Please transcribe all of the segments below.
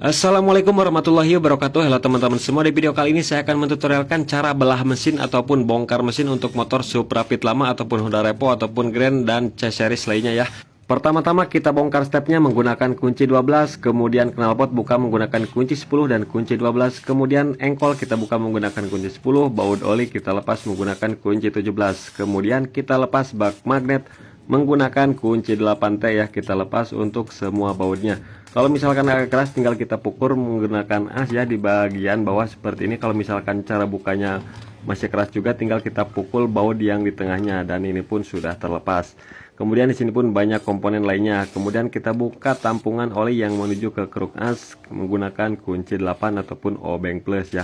Assalamualaikum warahmatullahi wabarakatuh. Halo teman-teman semua, di video kali ini saya akan mentutorialkan cara belah mesin ataupun bongkar mesin untuk motor Supra Fit lama ataupun Honda Repo ataupun Grand dan C-Series lainnya ya. Pertama-tama kita bongkar stepnya menggunakan kunci 12, kemudian knalpot buka menggunakan kunci 10 dan kunci 12, kemudian engkol kita buka menggunakan kunci 10, baut oli kita lepas menggunakan kunci 17, kemudian kita lepas bak magnet menggunakan kunci 8T ya, kita lepas untuk semua bautnya. Kalau misalkan agak keras tinggal kita pukul menggunakan as ya di bagian bawah seperti ini. Kalau misalkan cara bukanya masih keras juga tinggal kita pukul baut yang di tengahnya, dan ini pun sudah terlepas. Kemudian di sini pun banyak komponen lainnya. Kemudian kita buka tampungan oli yang menuju ke kruk as menggunakan kunci 8 ataupun obeng plus ya.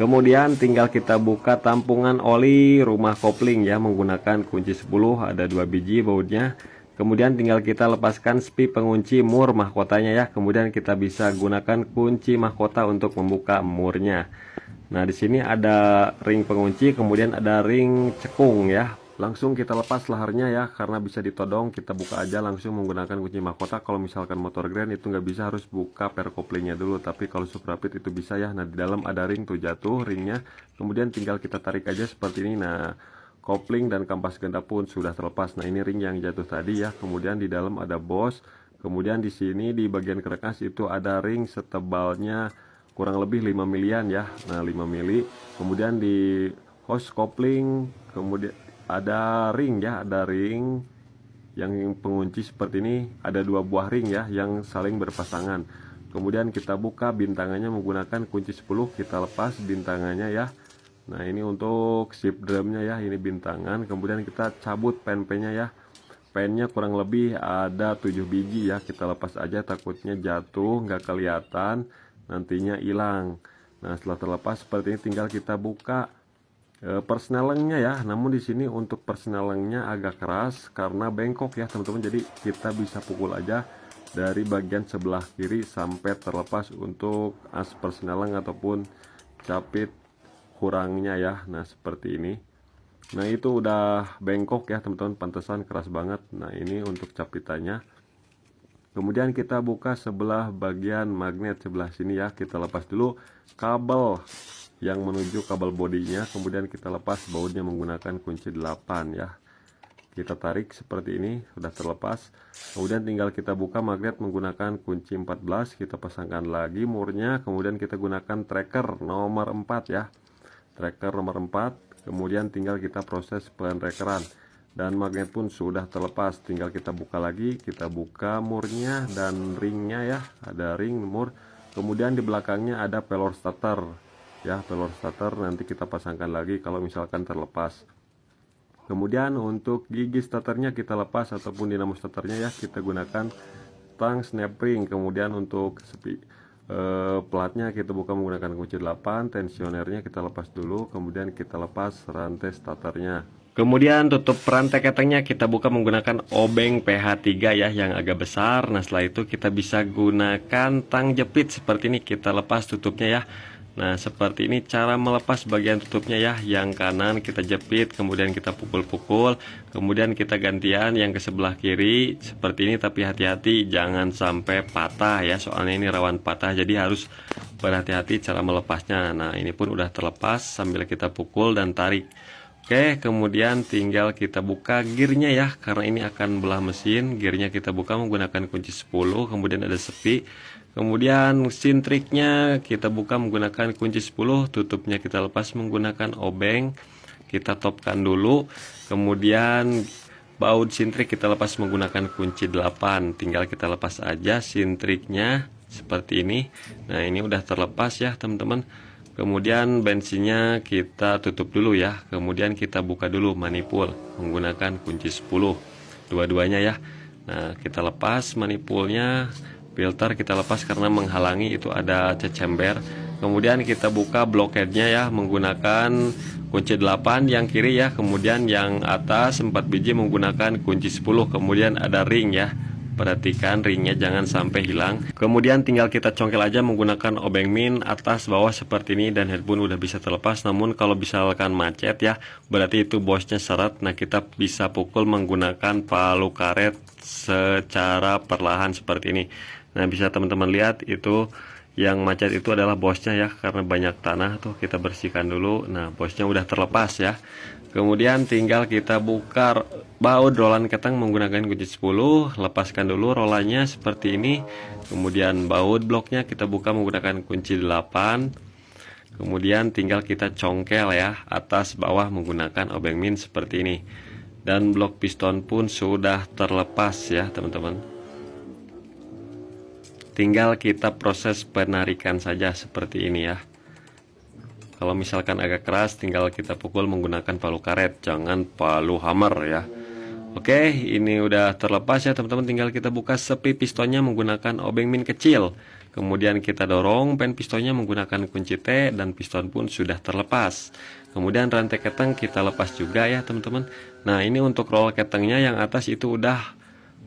Kemudian tinggal kita buka tampungan oli rumah kopling ya menggunakan kunci 10, ada 2 biji bautnya. Kemudian tinggal kita lepaskan spi pengunci mur mahkotanya ya. Kemudian kita bisa gunakan kunci mahkota untuk membuka murnya. Nah, di sini ada ring pengunci, kemudian ada ring cekung ya. Langsung kita lepas laharnya ya, karena bisa ditodong. Kita buka aja langsung menggunakan kunci mahkota. Kalau misalkan motor Grand itu nggak bisa, harus buka per koplingnya dulu. Tapi kalau Supra Fit itu bisa ya. Nah, di dalam ada ring tuh jatuh ringnya. Kemudian tinggal kita tarik aja seperti ini. Nah, kopling dan kampas ganda pun sudah terlepas. Nah, ini ring yang jatuh tadi ya. Kemudian di dalam ada bos. Kemudian di sini di bagian kerekas itu ada ring setebalnya kurang lebih 5 milian ya. Nah, 5 mili. Kemudian di hose kopling kemudian ada ring ya, ada ring yang pengunci seperti ini. Ada 2 buah ring ya yang saling berpasangan. Kemudian kita buka bintangannya menggunakan kunci 10, kita lepas bintangannya ya. Nah, ini untuk sip drumnya ya, ini bintangan. Kemudian kita cabut pen-pennya ya. Pennya kurang lebih ada 7 biji ya, kita lepas aja takutnya jatuh nggak kelihatan nantinya hilang. Nah, setelah terlepas seperti ini tinggal kita buka persnelengnya ya. Namun di sini untuk persnelengnya agak keras karena bengkok ya teman-teman, jadi kita bisa pukul aja dari bagian sebelah kiri sampai terlepas untuk as persneleng ataupun capit kurangnya ya. Nah, seperti ini. Nah, itu udah bengkok ya teman-teman, pantesan keras banget. Nah, ini untuk capitannya. Kemudian kita buka sebelah bagian magnet sebelah sini ya, kita lepas dulu kabel yang menuju kabel bodinya. Kemudian kita lepas bautnya menggunakan kunci 8 ya. Kita tarik seperti ini, sudah terlepas. Kemudian tinggal kita buka magnet menggunakan kunci 14, kita pasangkan lagi murnya. Kemudian kita gunakan tracker nomor 4 ya, tracker nomor 4. Kemudian tinggal kita proses penrekeran, dan magnet pun sudah terlepas. Tinggal kita buka lagi, kita buka murnya dan ringnya ya, ada ring mur. Kemudian di belakangnya ada pelor starter ya, pelor starter nanti kita pasangkan lagi kalau misalkan terlepas. Kemudian untuk gigi starternya kita lepas ataupun dinamo starternya ya, kita gunakan tang snap ring. Kemudian untuk platnya kita buka menggunakan kunci 8, tensionernya kita lepas dulu, kemudian kita lepas rantai starternya. Kemudian tutup rantai ketengnya kita buka menggunakan obeng PH3 ya yang agak besar. Nah, setelah itu kita bisa gunakan tang jepit seperti ini, kita lepas tutupnya ya. Nah, seperti ini cara melepas bagian tutupnya ya. Yang kanan kita jepit, kemudian kita pukul-pukul, kemudian kita gantian yang ke sebelah kiri seperti ini. Tapi hati-hati jangan sampai patah ya, soalnya ini rawan patah, jadi harus berhati-hati cara melepasnya. Nah, ini pun udah terlepas sambil kita pukul dan tarik. Oke, kemudian tinggal kita buka gearnya ya, karena ini akan belah mesin. Gearnya kita buka menggunakan kunci 10, kemudian ada sepi. Kemudian sintriknya kita buka menggunakan kunci 10, tutupnya kita lepas menggunakan obeng. Kita topkan dulu. Kemudian baut sintrik kita lepas menggunakan kunci 8. Tinggal kita lepas aja sintriknya seperti ini. Nah, ini udah terlepas ya teman-teman. Kemudian bensinnya kita tutup dulu ya. Kemudian kita buka dulu manipul menggunakan kunci 10 dua-duanya ya. Nah, kita lepas manipulnya. Filter kita lepas karena menghalangi, itu ada cecember. Kemudian kita buka bloketnya ya menggunakan kunci 8 yang kiri ya. Kemudian yang atas 4 biji menggunakan kunci 10. Kemudian ada ring ya, perhatikan ringnya jangan sampai hilang. Kemudian tinggal kita congkel aja menggunakan obeng min atas bawah seperti ini, dan headphone udah bisa terlepas. Namun kalau misalkan macet ya, berarti itu bosnya seret. Nah, kita bisa pukul menggunakan palu karet secara perlahan seperti ini. Nah, bisa teman-teman lihat itu Yang macet itu adalah bosnya ya, karena banyak tanah tuh, kita bersihkan dulu. Nah, bosnya udah terlepas ya. Kemudian tinggal kita buka baut rolan ketang menggunakan kunci 10, lepaskan dulu rolannya seperti ini. Kemudian baut bloknya kita buka menggunakan kunci 8. Kemudian tinggal kita congkel ya, atas bawah menggunakan obeng min seperti ini. Dan blok piston pun sudah terlepas ya teman-teman. Tinggal kita proses penarikan saja seperti ini ya. Kalau misalkan agak keras, tinggal kita pukul menggunakan palu karet, jangan palu hammer ya. Oke, ini udah terlepas ya teman-teman. Tinggal kita buka sepi pistonnya menggunakan obeng min kecil. Kemudian kita dorong pen pistonnya menggunakan kunci T, dan piston pun sudah terlepas. Kemudian rantai keteng kita lepas juga ya teman-teman. Nah, ini untuk roll ketengnya yang atas itu udah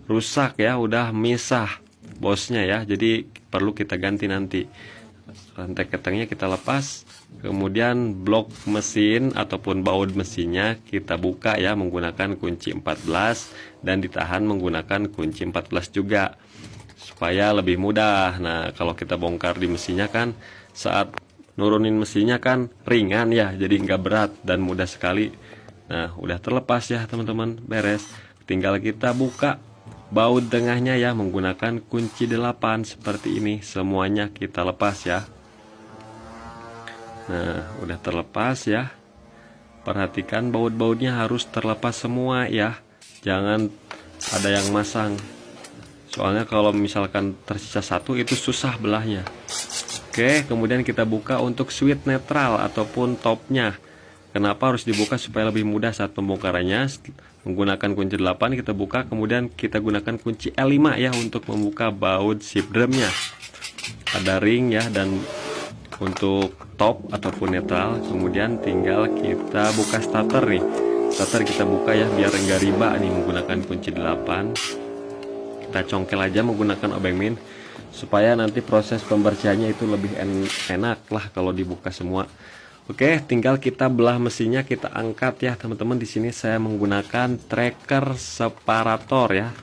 rusak ya, udah misah bosnya ya, jadi perlu kita ganti nanti. Rantai ketengnya kita lepas, kemudian blok mesin ataupun baut mesinnya kita buka ya menggunakan kunci 14 dan ditahan menggunakan kunci 14 juga supaya lebih mudah. Nah, kalau kita bongkar di mesinnya kan saat nurunin mesinnya kan ringan ya, jadi nggak berat dan mudah sekali. Nah, udah terlepas ya teman-teman, beres. Tinggal kita buka baut tengahnya ya menggunakan kunci 8 seperti ini. Semuanya kita lepas ya. Nah, udah terlepas ya. Perhatikan baut-bautnya harus terlepas semua ya, jangan ada yang masang. Soalnya kalau misalkan tersisa satu itu susah belahnya. Oke, kemudian kita buka untuk switch netral ataupun topnya. Kenapa harus dibuka? Supaya lebih mudah saat pembongkarannya. Menggunakan kunci 8 kita buka, kemudian kita gunakan kunci L5 ya untuk membuka baut shift drumnya. Ada ring ya, dan untuk top ataupun netral. Kemudian tinggal kita buka starter nih. Starter kita buka ya biar enggak riba nih menggunakan kunci 8. Kita congkel aja menggunakan obeng min supaya nanti proses pembersihannya itu lebih enak lah kalau dibuka semua. Oke, tinggal kita belah mesinnya, kita angkat ya teman-teman. Di sini saya menggunakan tracker separator ya.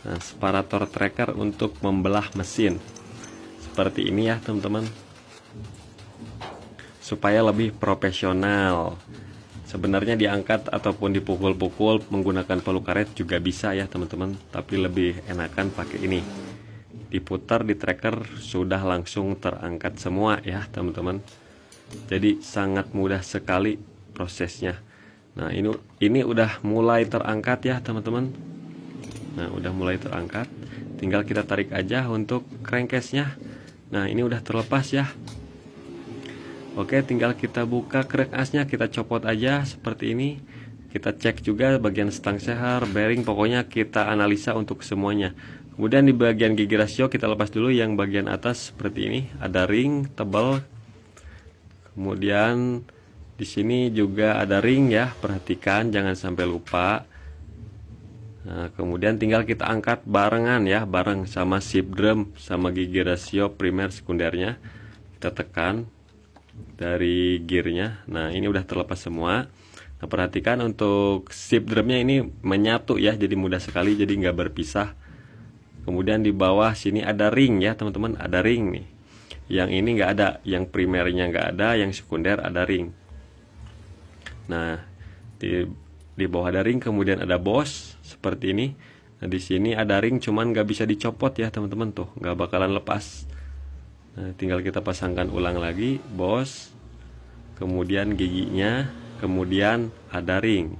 Nah, separator tracker untuk membelah mesin seperti ini ya teman-teman, supaya lebih profesional. Sebenarnya diangkat ataupun dipukul-pukul menggunakan palu karet juga bisa ya teman-teman, tapi lebih enakan pakai ini. Diputar di tracker sudah langsung terangkat semua ya teman-teman. Jadi sangat mudah sekali prosesnya. Nah, ini udah mulai terangkat ya teman-teman. Nah, udah mulai terangkat. Tinggal kita tarik aja untuk crankcase-nya. Nah, ini udah terlepas ya. Oke, tinggal kita buka crank asnya, kita copot aja seperti ini. Kita cek juga bagian stang seher, bearing, pokoknya kita analisa untuk semuanya. Kemudian di bagian gigi rasio kita lepas dulu yang bagian atas seperti ini. Ada ring tebal. Kemudian di sini juga ada ring ya, perhatikan jangan sampai lupa. Nah, kemudian tinggal kita angkat barengan ya, bareng sama shift drum sama gigi rasio primer sekundernya. Kita tekan dari gearnya. Nah, ini udah terlepas semua. Nah, perhatikan untuk shift drumnya ini menyatu ya, jadi mudah sekali, jadi nggak berpisah. Kemudian di bawah sini ada ring ya teman-teman, ada ring nih. Yang ini nggak ada, yang primernya nggak ada, yang sekunder ada ring. Nah, di bawah ada ring, kemudian ada bos seperti ini. Nah, di sini ada ring, cuman nggak bisa dicopot ya teman-teman, tuh nggak bakalan lepas. Nah, tinggal kita pasangkan ulang lagi bos, kemudian giginya, kemudian ada ring.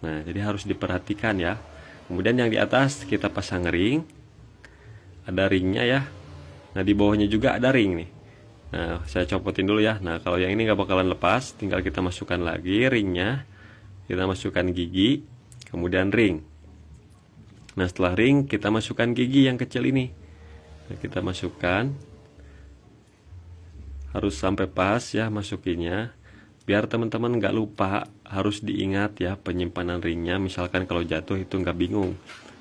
Nah, jadi harus diperhatikan ya. Kemudian yang di atas kita pasang ring, ada ringnya ya. Nah, di bawahnya juga ada ring nih. Nah, saya copotin dulu ya. Nah, kalau yang ini nggak bakalan lepas, tinggal kita masukkan lagi ringnya, kita masukkan gigi, kemudian ring. Nah, setelah ring kita masukkan gigi yang kecil ini. Nah, kita masukkan, harus sampai pas ya masukinnya, biar teman-teman nggak lupa. Harus diingat ya penyimpanan ringnya, misalkan kalau jatuh itu nggak bingung.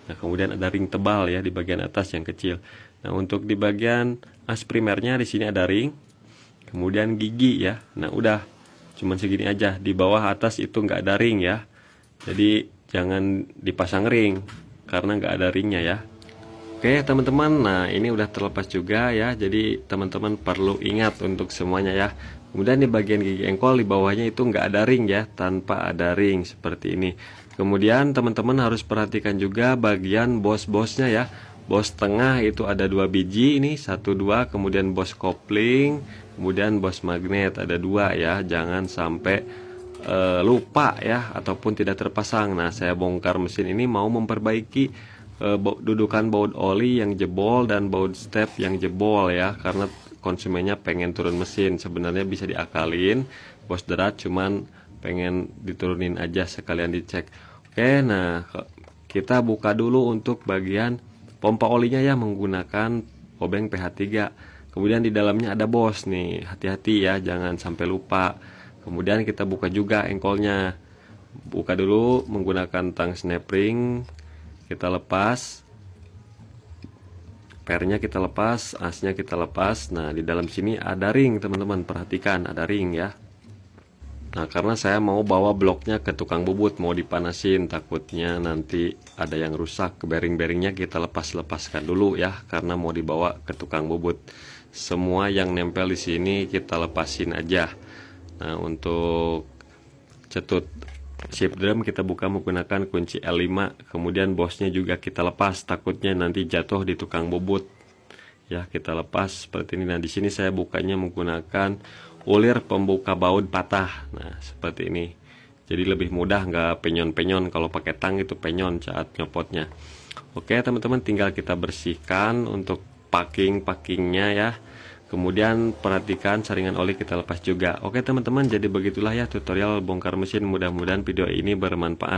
Nah, kemudian ada ring tebal ya di bagian atas yang kecil. Nah, untuk di bagian as primernya di sini ada ring, kemudian gigi ya. Nah, udah cuman segini aja. Di bawah atas itu nggak ada ring ya, jadi jangan dipasang ring karena nggak ada ringnya ya. Oke teman-teman, nah ini udah terlepas juga ya, jadi teman-teman perlu ingat untuk semuanya ya. Kemudian di bagian gigi engkol di bawahnya itu nggak ada ring ya, tanpa ada ring seperti ini. Kemudian teman-teman harus perhatikan juga bagian bos-bosnya ya. Bos tengah itu ada 2 biji, ini 1 2, kemudian bos kopling, kemudian bos magnet ada 2 ya. Jangan sampai lupa ya ataupun tidak terpasang. Nah saya bongkar mesin ini mau memperbaiki dudukan baut oli yang jebol dan baut step yang jebol ya, karena konsumennya pengen turun mesin. Sebenarnya bisa diakalin bos derat, cuman pengen diturunin aja sekalian dicek. Oke, nah kita buka dulu untuk bagian pompa olinya ya, menggunakan obeng PH3. Kemudian di dalamnya ada bos nih, hati-hati ya jangan sampai lupa. Kemudian kita buka juga engkolnya, buka dulu menggunakan tang snap ring. Kita lepas pernya, kita lepas asnya, kita lepas. Nah di dalam sini ada ring teman-teman, perhatikan ada ring ya. Nah karena saya mau bawa bloknya ke tukang bubut, mau dipanasin, takutnya nanti ada yang rusak. Bearing-bearingnya kita lepaskan dulu ya, karena mau dibawa ke tukang bubut. Semua yang nempel di sini kita lepasin aja. Nah untuk cetut shift drum kita buka menggunakan kunci L5. Kemudian bosnya juga kita lepas, takutnya nanti jatuh di tukang bubut ya. Kita lepas seperti ini. Nah di sini saya bukanya menggunakan ulir pembuka baut patah. Nah seperti ini, jadi lebih mudah, nggak penyon-penyon. Kalau pakai tang itu penyon saat nyopotnya. Oke teman-teman, tinggal kita bersihkan untuk packingnya ya. Kemudian perhatikan saringan oli kita lepas juga. Oke teman-teman, jadi begitulah ya tutorial bongkar mesin. Mudah-mudahan video ini bermanfaat.